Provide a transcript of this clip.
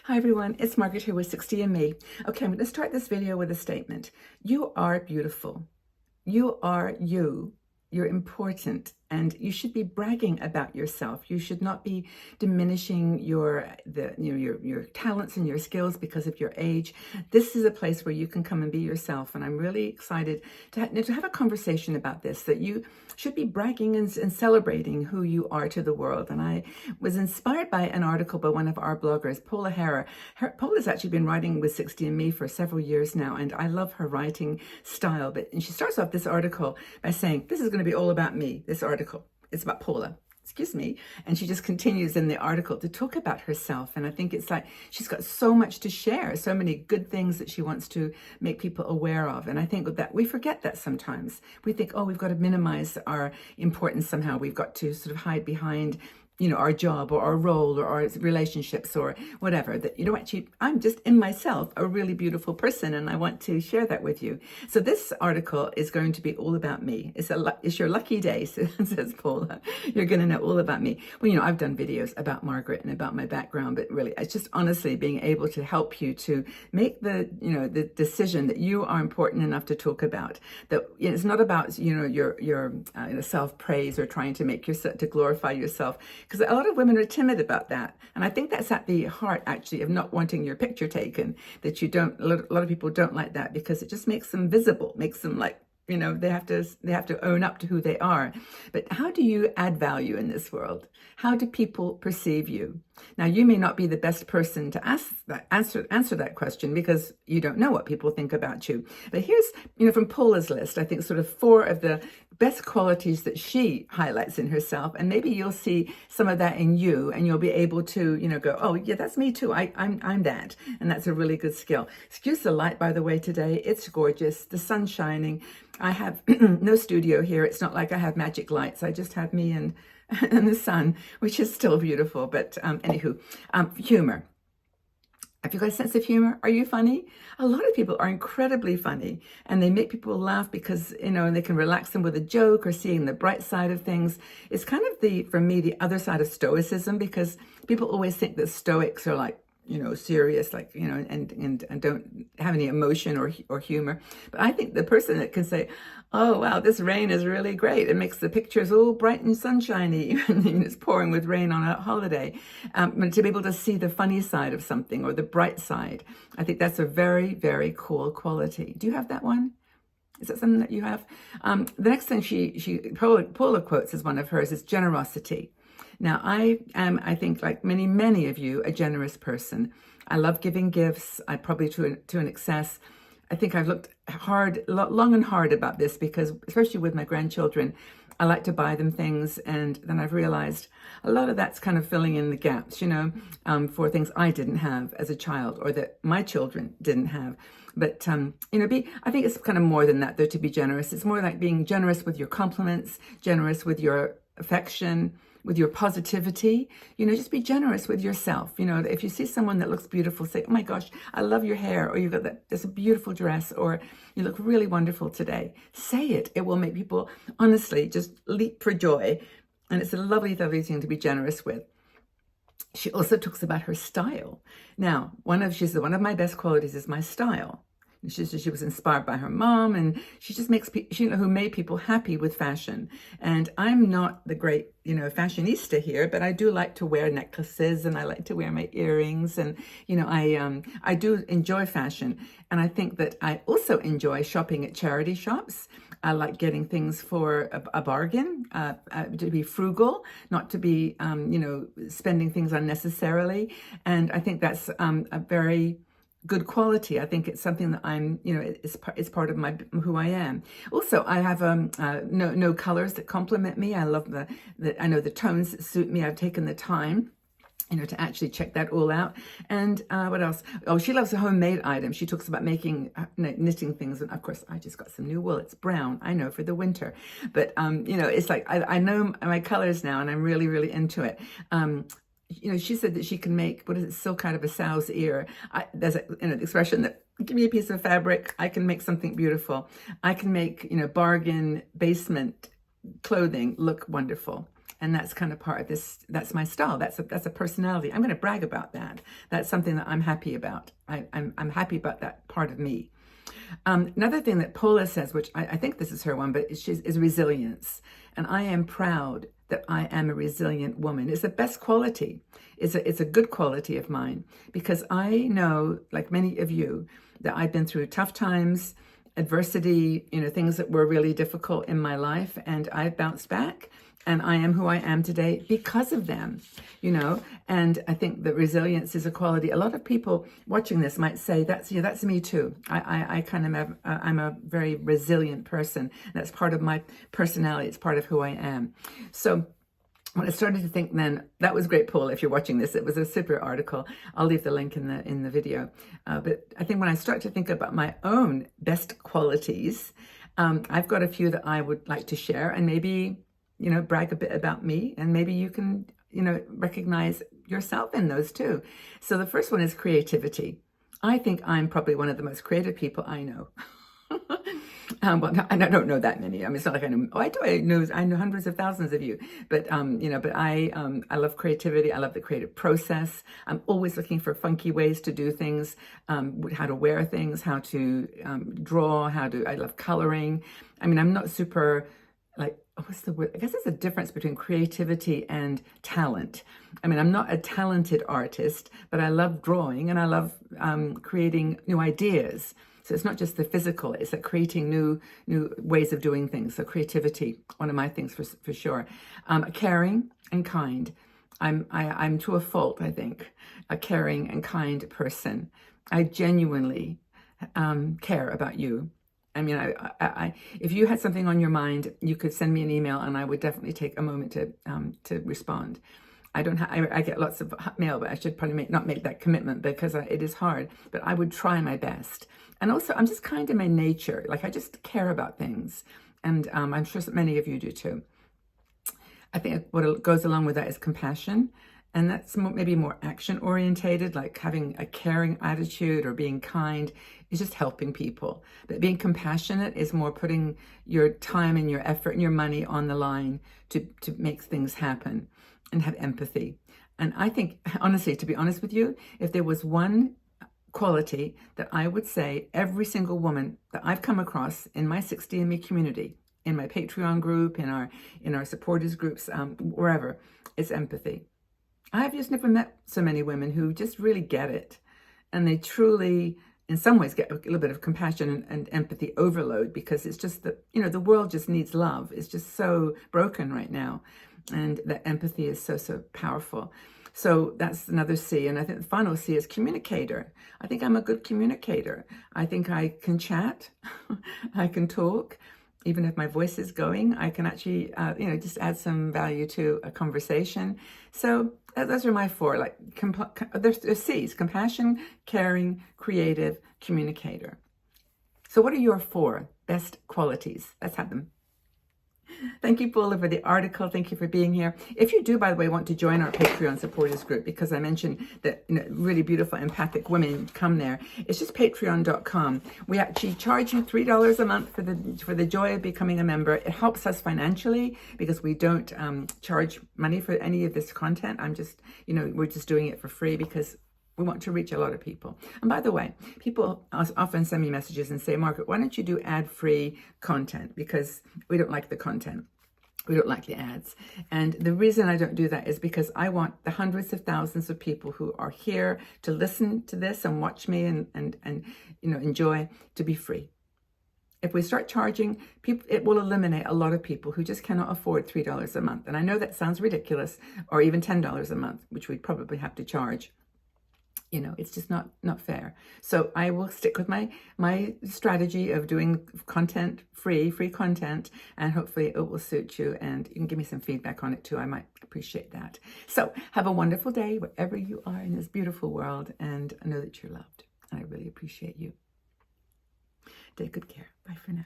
Hi everyone, it's Margaret here with 60 and Me. Okay, I'm going to start this video with a statement. You are beautiful. You are you. You're important, and you should be bragging about yourself. You should not be diminishing your talents and your skills because of your age. This is a place where you can come and be yourself, and I'm really excited to have a conversation about this, that you should be bragging and celebrating who you are to the world. And I was inspired by an article by one of our bloggers, Paula Harer. Paula's actually been writing with 60 and Me for several years now, and I love her writing style. And she starts off this article by saying, this is going to be all about me, this article. It's about Paula. Excuse me. And she just continues in the article to talk about herself. And I think it's like she's got so much to share, so many good things that she wants to make people aware of. And I think that we forget that sometimes. We think, oh, we've got to minimize our importance somehow. We've got to sort of hide behind our job or our role or our relationships or whatever, that, actually, I'm just in myself a really beautiful person, and I want to share that with you. So this article is going to be all about me. It's your lucky day, says Paula. You're going to know all about me. Well, I've done videos about Margaret and about my background, but really, it's just honestly being able to help you to make the decision that you are important enough to talk about. That it's not about, your self-praise or trying to make yourself, to glorify yourself. Because a lot of women are timid about that. And I think that's at the heart, actually, of not wanting your picture taken, that a lot of people don't like that because it just makes them visible, makes them like, they have to own up to who they are. But how do you add value in this world? How do people perceive you? Now, you may not be the best person to answer that question because you don't know what people think about you. But here's, from Paula's list, I think sort of 4 of the best qualities that she highlights in herself, and maybe you'll see some of that in you, and you'll be able to, go, oh yeah, that's me too. I'm that, and that's a really good skill. Excuse the light, by the way. Today it's gorgeous. The sun's shining. I have no studio here. It's not like I have magic lights. I just have me and the sun, which is still beautiful. But anywho, humor. Have you got a sense of humor? Are you funny? A lot of people are incredibly funny, and they make people laugh because, they can relax them with a joke or seeing the bright side of things. It's kind of for me, the other side of stoicism, because people always think that stoics are like, serious, like, and don't have any emotion or humor. But I think the person that can say, oh, wow, this rain is really great. It makes the pictures all bright and sunshiny, and it's pouring with rain on a holiday. But to be able to see the funny side of something or the bright side, I think that's a very, very cool quality. Do you have that one? Is that something that you have? The next thing Paula quotes as one of hers is generosity. Now, I am, I think, like many, many of you, a generous person. I love giving gifts. I probably to an excess. I think I've looked long and hard about this because, especially with my grandchildren, I like to buy them things, and then I've realized a lot of that's kind of filling in the gaps, for things I didn't have as a child or that my children didn't have. But, I think it's kind of more than that, though, to be generous. It's more like being generous with your compliments, generous with your affection, with your positivity, just be generous with yourself. If you see someone that looks beautiful, say, oh my gosh, I love your hair, or you've got that's a beautiful dress, or you look really wonderful today. Say it. It will make people honestly just leap for joy. And it's a lovely, lovely thing to be generous with. She also talks about her style. Now, she said, one of my best qualities is my style. She was inspired by her mom, and she just makes who made people happy with fashion. And I'm not the great, fashionista here, but I do like to wear necklaces, and I like to wear my earrings, and I do enjoy fashion. And I think that I also enjoy shopping at charity shops. I like getting things for a bargain, to be frugal, not to be, spending things unnecessarily. And I think that's a very good quality. I think it's something that I'm, it's part of who I am. Also, I have no colors that complement me. I love I know the tones that suit me. I've taken the time, to actually check that all out. And what else? Oh, she loves a homemade item. She talks about making, knitting things. And of course, I just got some new wool. It's brown, I know, for the winter. But, it's like, I know my colors now, and I'm really, really into it. She said that she can make, silk out of a sow's ear. There's an expression that, give me a piece of fabric, I can make something beautiful. I can make, bargain basement clothing look wonderful. And that's kind of part of this. That's my style. That's a personality. I'm going to brag about that. That's something that I'm happy about. I'm happy about that part of me. Another thing that Paula says, which I think this is her one, but is resilience. And I am proud that I am a resilient woman. It's the best quality. It's a good quality of mine, because I know, like many of you, that I've been through tough times, adversity, things that were really difficult in my life, and I've bounced back. And I am who I am today because of them, and I think that resilience is a quality. A lot of people watching this might say, that's me too. I kind of have, I'm a very resilient person. That's part of my personality. It's part of who I am. So when I started to think then, that was great, Paul. If you're watching this, it was a super article. I'll leave the link in the video. But I think when I start to think about my own best qualities, I've got a few that I would like to share, and maybe brag a bit about me, and maybe you can, recognize yourself in those too. So the first one is creativity. I think I'm probably one of the most creative people I know. Well, and I don't know that many. I mean, it's not like I know. Oh, I do. I know hundreds of thousands of you. But But I love creativity. I love the creative process. I'm always looking for funky ways to do things, how to wear things, how to draw, I love coloring. I mean, I'm not super what's the word? I guess there's a difference between creativity and talent. I mean, I'm not a talented artist, but I love drawing and I love creating new ideas. So it's not just the physical, it's like creating new ways of doing things. So creativity, one of my things for sure. Caring and kind. I'm to a fault, I think, a caring and kind person. I genuinely care about you. I mean, if you had something on your mind, you could send me an email, and I would definitely take a moment to respond. I get lots of mail, but I should probably not make that commitment, because it is hard. But I would try my best. And also, I'm just kind in my nature. Like, I just care about things, and I'm sure many of you do too. I think what goes along with that is compassion. And that's maybe more action orientated, like having a caring attitude or being kind is just helping people. But being compassionate is more putting your time and your effort and your money on the line to make things happen, and have empathy. And I think, honestly, to be honest with you, if there was one quality that I would say every single woman that I've come across in my 60andMe community, in my Patreon group, in our supporters groups, wherever, it's empathy. I've just never met so many women who just really get it. And they truly, in some ways, get a little bit of compassion and empathy overload, because it's just that, the world just needs love. It's just so broken right now. And that empathy is so, so powerful. So that's another C. And I think the final C is communicator. I think I'm a good communicator. I think I can chat. I can talk. Even if my voice is going, I can actually, just add some value to a conversation. So those are my four. Like, there's C's: compassion, caring, creative, communicator. So what are your four best qualities? Let's have them. Thank you, Paula, for the article. Thank you for being here. If you do, by the way, want to join our Patreon supporters group, because I mentioned that really beautiful, empathic women come there, it's just patreon.com. We actually charge you $3 a month for the joy of becoming a member. It helps us financially, because we don't charge money for any of this content. I'm just, we're just doing it for free, because we want to reach a lot of people. And by the way, people often send me messages and say, Margaret, why don't you do ad-free content? Because we don't like the content. We don't like the ads. And the reason I don't do that is because I want the hundreds of thousands of people who are here to listen to this and watch me and enjoy, to be free. If we start charging people, it will eliminate a lot of people who just cannot afford $3 a month. And I know that sounds ridiculous, or even $10 a month, which we'd probably have to charge. It's just not fair. So I will stick with my strategy of doing content, free content, and hopefully it will suit you, and you can give me some feedback on it too. I might appreciate that. So have a wonderful day wherever you are in this beautiful world, and I know that you're loved, and I really appreciate you. Take good care. Bye for now.